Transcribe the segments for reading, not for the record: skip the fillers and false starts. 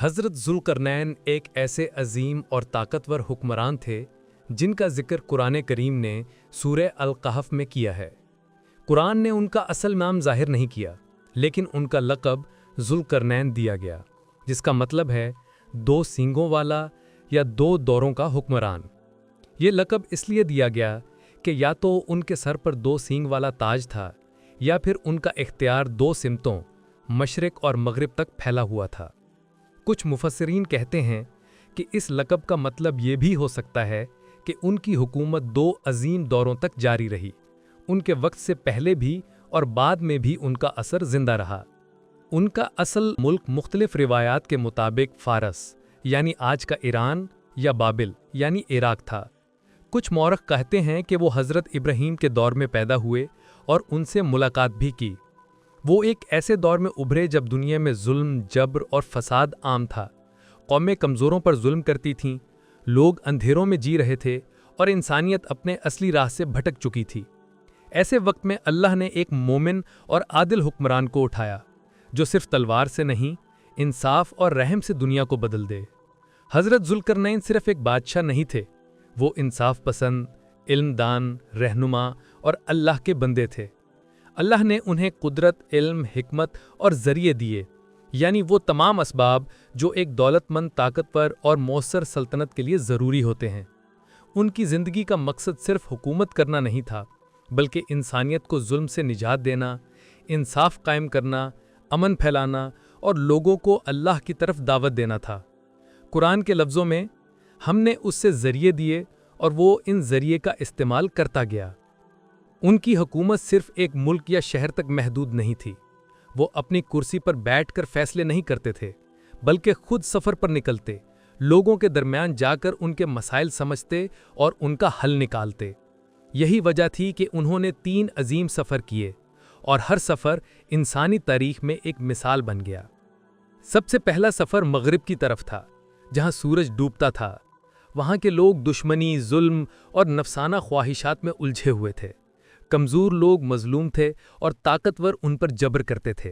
حضرت ذوالقرنین ایک ایسے عظیم اور طاقتور حکمران تھے جن کا ذکر قرآن کریم نے سورہ القحف میں کیا ہے۔ قرآن نے ان کا اصل نام ظاہر نہیں کیا، لیکن ان کا لقب ذوالقرنین دیا گیا، جس کا مطلب ہے دو سینگوں والا یا دو دوروں کا حکمران۔ یہ لقب اس لیے دیا گیا کہ یا تو ان کے سر پر دو سینگ والا تاج تھا یا پھر ان کا اختیار دو سمتوں مشرق اور مغرب تک پھیلا ہوا تھا۔ کچھ مفسرین کہتے ہیں کہ اس لقب کا مطلب یہ بھی ہو سکتا ہے کہ ان کی حکومت دو عظیم دوروں تک جاری رہی، ان کے وقت سے پہلے بھی اور بعد میں بھی ان کا اثر زندہ رہا۔ ان کا اصل ملک مختلف روایات کے مطابق فارس یعنی آج کا ایران یا بابل یعنی عراق تھا۔ کچھ مورخ کہتے ہیں کہ وہ حضرت ابراہیم کے دور میں پیدا ہوئے اور ان سے ملاقات بھی کی۔ وہ ایک ایسے دور میں ابھرے جب دنیا میں ظلم، جبر اور فساد عام تھا۔ قومیں کمزوروں پر ظلم کرتی تھیں، لوگ اندھیروں میں جی رہے تھے اور انسانیت اپنے اصلی راہ سے بھٹک چکی تھی۔ ایسے وقت میں اللہ نے ایک مومن اور عادل حکمران کو اٹھایا جو صرف تلوار سے نہیں، انصاف اور رحم سے دنیا کو بدل دے۔ حضرت ذوالقرنین صرف ایک بادشاہ نہیں تھے، وہ انصاف پسند، علم دان، رہنما اور اللہ کے بندے تھے۔ اللہ نے انہیں قدرت، علم، حکمت اور ذریعے دیے، یعنی وہ تمام اسباب جو ایک دولت مند، طاقتور اور مؤثر سلطنت کے لیے ضروری ہوتے ہیں۔ ان کی زندگی کا مقصد صرف حکومت کرنا نہیں تھا، بلکہ انسانیت کو ظلم سے نجات دینا، انصاف قائم کرنا، امن پھیلانا اور لوگوں کو اللہ کی طرف دعوت دینا تھا۔ قرآن کے لفظوں میں ہم نے اس سے ذریعے دیے اور وہ ان ذریعے کا استعمال کرتا گیا۔ ان کی حکومت صرف ایک ملک یا شہر تک محدود نہیں تھی۔ وہ اپنی کرسی پر بیٹھ کر فیصلے نہیں کرتے تھے، بلکہ خود سفر پر نکلتے، لوگوں کے درمیان جا کر ان کے مسائل سمجھتے اور ان کا حل نکالتے۔ یہی وجہ تھی کہ انہوں نے 3 عظیم سفر کیے اور ہر سفر انسانی تاریخ میں ایک مثال بن گیا۔ سب سے پہلا سفر مغرب کی طرف تھا، جہاں سورج ڈوبتا تھا۔ وہاں کے لوگ دشمنی، ظلم اور نفسانہ خواہشات میں الجھے ہوئے تھے۔ کمزور لوگ مظلوم تھے اور طاقتور ان پر جبر کرتے تھے۔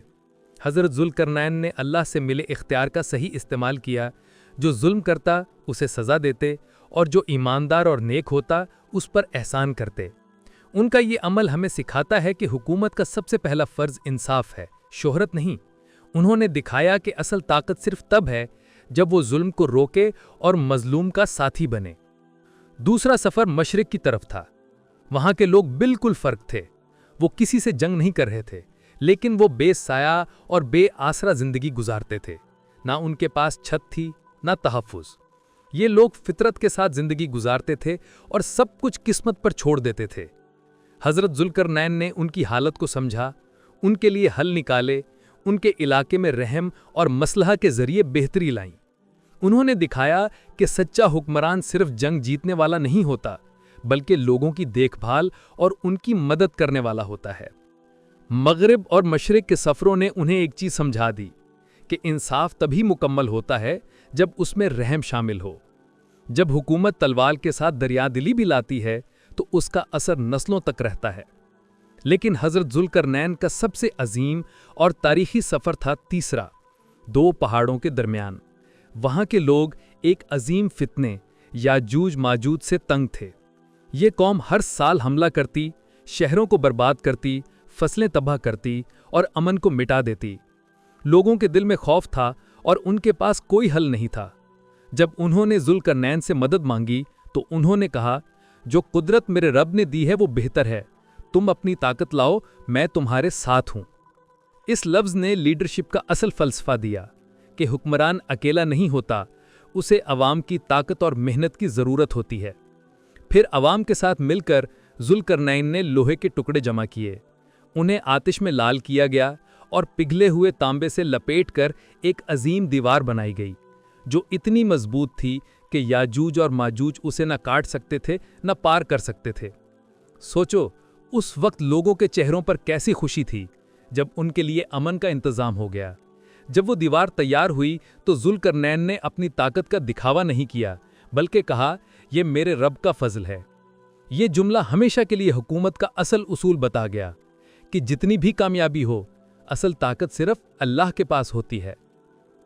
حضرت ذوالقرنین نے اللہ سے ملے اختیار کا صحیح استعمال کیا، جو ظلم کرتا اسے سزا دیتے اور جو ایماندار اور نیک ہوتا اس پر احسان کرتے۔ ان کا یہ عمل ہمیں سکھاتا ہے کہ حکومت کا سب سے پہلا فرض انصاف ہے، شہرت نہیں۔ انہوں نے دکھایا کہ اصل طاقت صرف تب ہے جب وہ ظلم کو روکے اور مظلوم کا ساتھی بنے۔ دوسرا سفر مشرق کی طرف تھا۔ وہاں کے لوگ بالکل فرق تھے۔ وہ کسی سے جنگ نہیں کر رہے تھے، لیکن وہ بے سایہ اور بے آسرا زندگی گزارتے تھے۔ نہ ان کے پاس چھت تھی، نہ تحفظ۔ یہ لوگ فطرت کے ساتھ زندگی گزارتے تھے اور سب کچھ قسمت پر چھوڑ دیتے تھے۔ حضرت ذوالقرنین نے ان کی حالت کو سمجھا، ان کے لیے حل نکالے، ان کے علاقے میں رحم اور مصلحہ کے ذریعے بہتری لائیں۔ انہوں نے دکھایا کہ سچا حکمران صرف جنگ جیتنے والا نہیں ہوتا، بلکہ لوگوں کی دیکھ بھال اور ان کی مدد کرنے والا ہوتا ہے۔ مغرب اور مشرق کے سفروں نے انہیں ایک چیز سمجھا دی کہ انصاف تبھی مکمل ہوتا ہے جب اس میں رحم شامل ہو۔ جب حکومت تلوار کے ساتھ دریا دلی بھی لاتی ہے تو اس کا اثر نسلوں تک رہتا ہے۔ لیکن حضرت ذوالقرنین کا سب سے عظیم اور تاریخی سفر تھا تیسرا، 2 پہاڑوں کے درمیان۔ وہاں کے لوگ ایک عظیم فتنے یاجوج ماجوج سے تنگ تھے۔ یہ قوم ہر سال حملہ کرتی، شہروں کو برباد کرتی، فصلیں تباہ کرتی اور امن کو مٹا دیتی۔ لوگوں کے دل میں خوف تھا اور ان کے پاس کوئی حل نہیں تھا۔ جب انہوں نے ذوالقرنین سے مدد مانگی تو انہوں نے کہا، جو قدرت میرے رب نے دی ہے وہ بہتر ہے، تم اپنی طاقت لاؤ، میں تمہارے ساتھ ہوں۔ اس لفظ نے لیڈرشپ کا اصل فلسفہ دیا کہ حکمران اکیلا نہیں ہوتا، اسے عوام کی طاقت اور محنت کی ضرورت ہوتی ہے۔ پھر عوام کے ساتھ مل کر ذوالقرنین نے لوہے کے ٹکڑے جمع کیے، انہیں آتش میں لال کیا گیا اور پگھلے ہوئے تانبے سے لپیٹ کر ایک عظیم دیوار بنائی گئی، جو اتنی مضبوط تھی کہ یاجوج اور ماجوج اسے نہ کاٹ سکتے تھے نہ پار کر سکتے تھے۔ سوچو، اس وقت لوگوں کے چہروں پر کیسی خوشی تھی جب ان کے لیے امن کا انتظام ہو گیا۔ جب وہ دیوار تیار ہوئی تو ذوالقرنین نے اپنی طاقت کا دکھاوا نہیں کیا، بلکہ کہا، یہ میرے رب کا فضل ہے۔ یہ جملہ ہمیشہ کے لیے حکومت کا اصل اصول بتا گیا کہ جتنی بھی کامیابی ہو، اصل طاقت صرف اللہ کے پاس ہوتی ہے۔